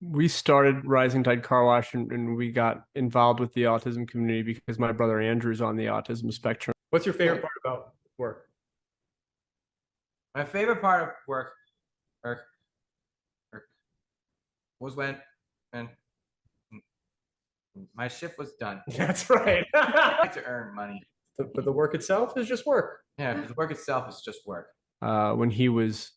We started Rising Tide Car Wash and we got involved with the autism community because my brother Andrew's on the autism spectrum. What's your favorite part about work? My favorite part of work, work was when my shift was done. That's right. I like to earn money. But the work itself is just work. Yeah, because the work itself is just work. When he was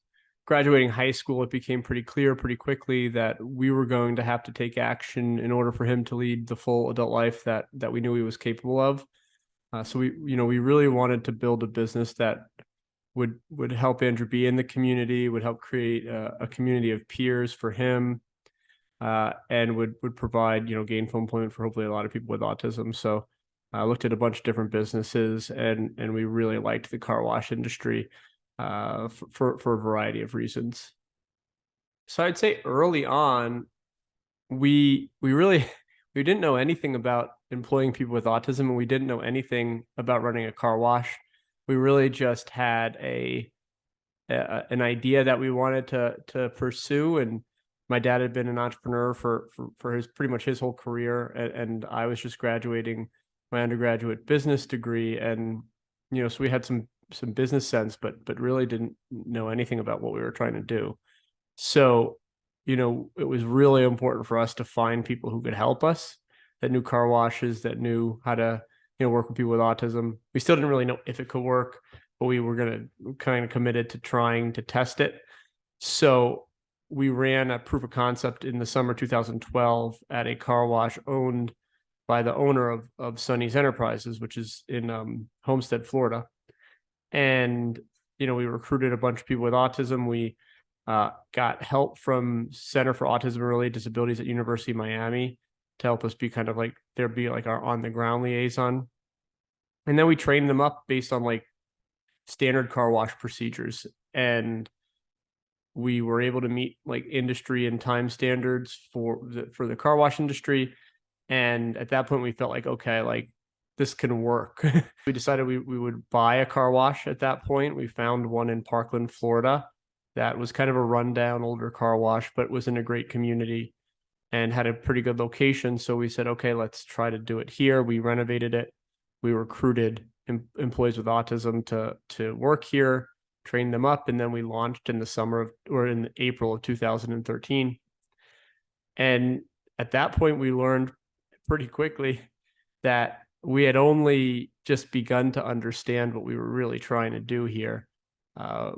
graduating high school, it became pretty clear pretty quickly that we were going to have to take action in order for him to lead the full adult life that we knew he was capable of. So we really wanted to build a business that would help Andrew be in the community, would help create a community of peers for him, and would provide gainful employment for hopefully a lot of people with autism. So I looked at a bunch of different businesses, and we really liked the car wash industry for a variety of reasons. So I'd say early on, we really we didn't know anything about employing people with autism, and we didn't know anything about running a car wash. We really just had an idea that we wanted to pursue, and my dad had been an entrepreneur for his pretty much his whole career, and I was just graduating my undergraduate business degree, and so we had some business sense, but really didn't know anything about what we were trying to do. So it was really important for us to find people who could help us, that knew car washes, that knew how to work with people with autism. We still didn't really know if it could work, but we were going to kind of committed to trying to test it. So we ran a proof of concept in the summer 2012 at a car wash owned by the owner of Sonny's Enterprises, which is in Homestead, Florida. And we recruited a bunch of people with autism. We got help from Center for Autism and Related Disabilities at University of Miami to help us be kind of like our on the ground liaison. And then we trained them up based on like standard car wash procedures. And we were able to meet like industry and time standards for the car wash industry. And at that point we felt like, okay, like this can work. We decided we would buy a car wash at that point. We found one in Parkland, Florida, that was kind of a rundown older car wash, but was in a great community and had a pretty good location. So we said, okay, let's try to do it here. We renovated it. We recruited employees with autism to work here, trained them up, and then we launched in in April of 2013. And at that point, we learned pretty quickly that we had only just begun to understand what we were really trying to do here. I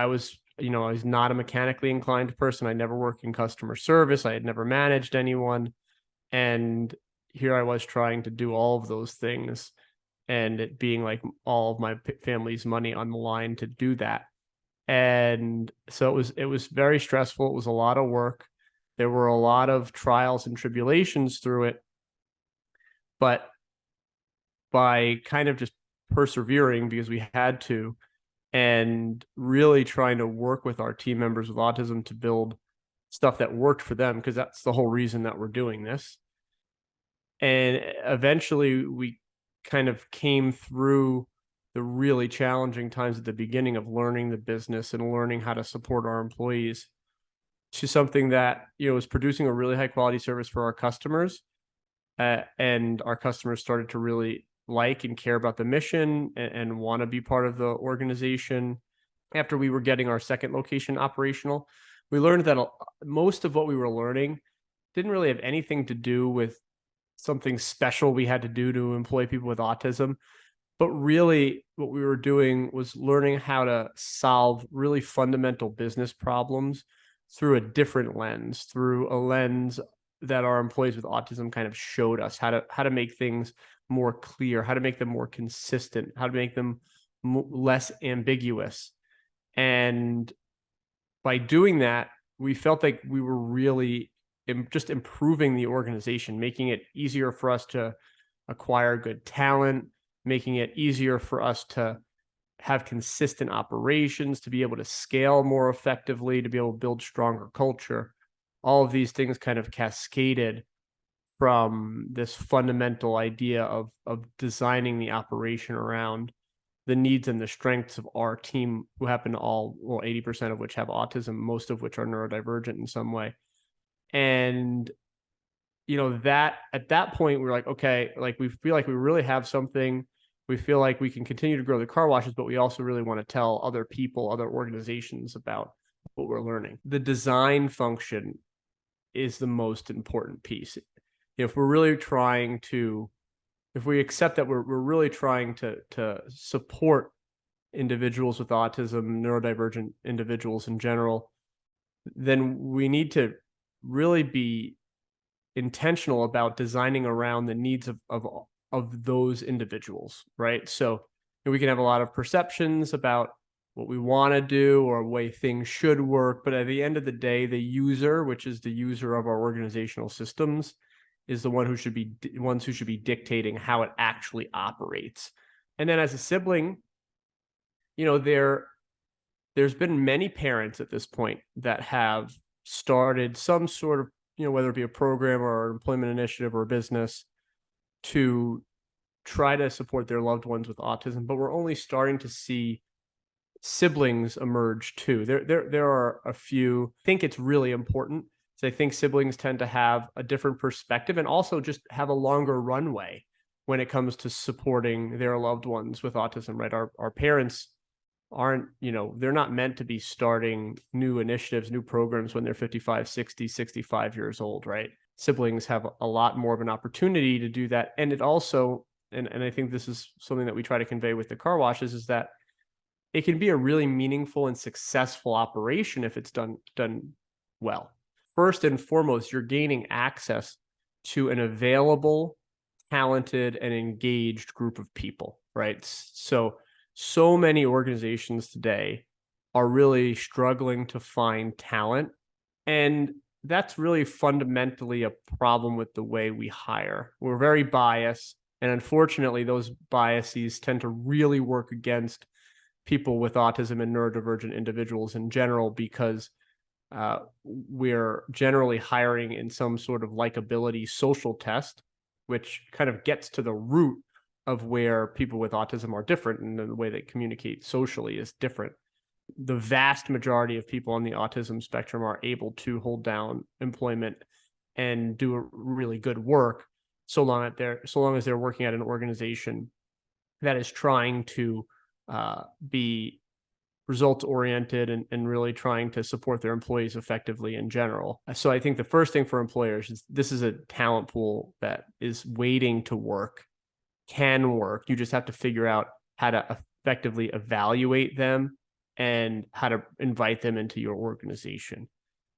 was not a mechanically inclined person. I never worked in customer service. I had never managed anyone. And here I was trying to do all of those things, and it being like all of my family's money on the line to do that. And so it was very stressful. It was a lot of work. There were a lot of trials and tribulations through it. But by kind of just persevering, because we had to, and really trying to work with our team members with autism to build stuff that worked for them, because that's the whole reason that we're doing this. And eventually we kind of came through the really challenging times at the beginning of learning the business and learning how to support our employees to something that was producing a really high quality service for our customers, and our customers started to really like and care about the mission and want to be part of the organization. After we were getting our second location operational, we learned that most of what we were learning didn't really have anything to do with something special we had to do to employ people with autism, but really what we were doing was learning how to solve really fundamental business problems through a different lens, through a lens that our employees with autism kind of showed us how to make things more clear, how to make them more consistent, how to make them less ambiguous. And by doing that, we felt like we were really just improving the organization, making it easier for us to acquire good talent, making it easier for us to have consistent operations, to be able to scale more effectively, to be able to build stronger culture. All of these things kind of cascaded from this fundamental idea of designing the operation around the needs and the strengths of our team, who happen to all, well, 80% of which have autism, most of which are neurodivergent in some way. And, that at that point, we're like, okay, like we feel like we really have something. We feel like we can continue to grow the car washes, but we also really want to tell other people, other organizations about what we're learning. The design function is the most important piece. If we're really trying to, if we accept that we're really trying to support individuals with autism, neurodivergent individuals in general, then we need to really be intentional about designing around the needs of those individuals, right? So we can have a lot of perceptions about what we want to do or way things should work, but at the end of the day, the user, which is the user of our organizational systems, is the one who should be ones who should be dictating how it actually operates. And then as a sibling, there's been many parents at this point that have started some sort of, whether it be a program or an employment initiative or a business, to try to support their loved ones with autism, but we're only starting to see siblings emerge too. There are a few. I think it's really important. So I think siblings tend to have a different perspective and also just have a longer runway when it comes to supporting their loved ones with autism, right? Our parents aren't, they're not meant to be starting new initiatives, new programs when they're 55, 60, 65 years old, right? Siblings have a lot more of an opportunity to do that. And it also, and I think this is something that we try to convey with the car washes, is that it can be a really meaningful and successful operation if it's done well. First and foremost, you're gaining access to an available, talented, and engaged group of people, right? So many organizations today are really struggling to find talent, and that's really fundamentally a problem with the way we hire. We're very biased, and unfortunately, those biases tend to really work against people with autism and neurodivergent individuals in general, because we're generally hiring in some sort of likability social test, which kind of gets to the root of where people with autism are different, and the way they communicate socially is different. The vast majority of people on the autism spectrum are able to hold down employment and do a really good work, so long as they're working at an organization that is trying to be results oriented and really trying to support their employees effectively in general. So I think the first thing for employers is, this is a talent pool that is waiting to work, can work. You just have to figure out how to effectively evaluate them and how to invite them into your organization.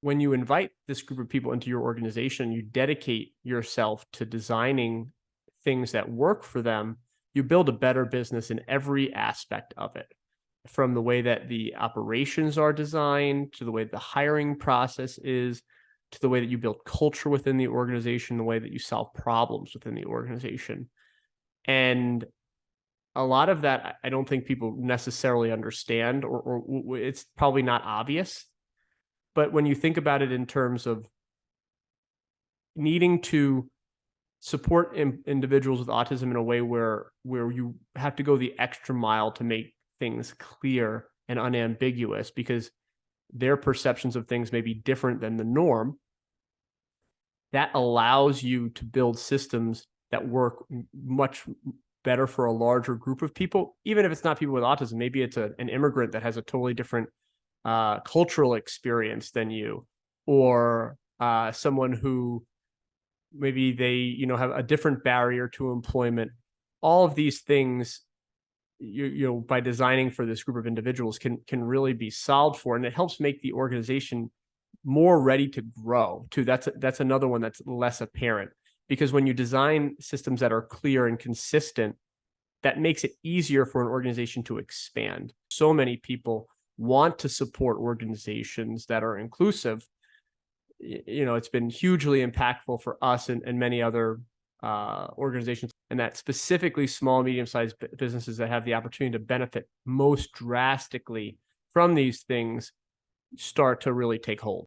When you invite this group of people into your organization, you dedicate yourself to designing things that work for them. You build a better business in every aspect of it, from the way that the operations are designed, to the way the hiring process is, to the way that you build culture within the organization, the way that you solve problems within the organization. And a lot of that, I don't think people necessarily understand, or it's probably not obvious. But when you think about it in terms of needing to support individuals with autism in a way where you have to go the extra mile to make things clear and unambiguous, because their perceptions of things may be different than the norm, that allows you to build systems that work much better for a larger group of people, even if it's not people with autism. Maybe it's an immigrant that has a totally different cultural experience than you, or someone who maybe they have a different barrier to employment. All of these things, by designing for this group of individuals, can really be solved for, and it helps make the organization more ready to grow too. That's another one that's less apparent, because when you design systems that are clear and consistent, that makes it easier for an organization to expand. So many people want to support organizations that are inclusive. It's been hugely impactful for us and many other organizations, and that specifically small, medium-sized businesses that have the opportunity to benefit most drastically from these things start to really take hold.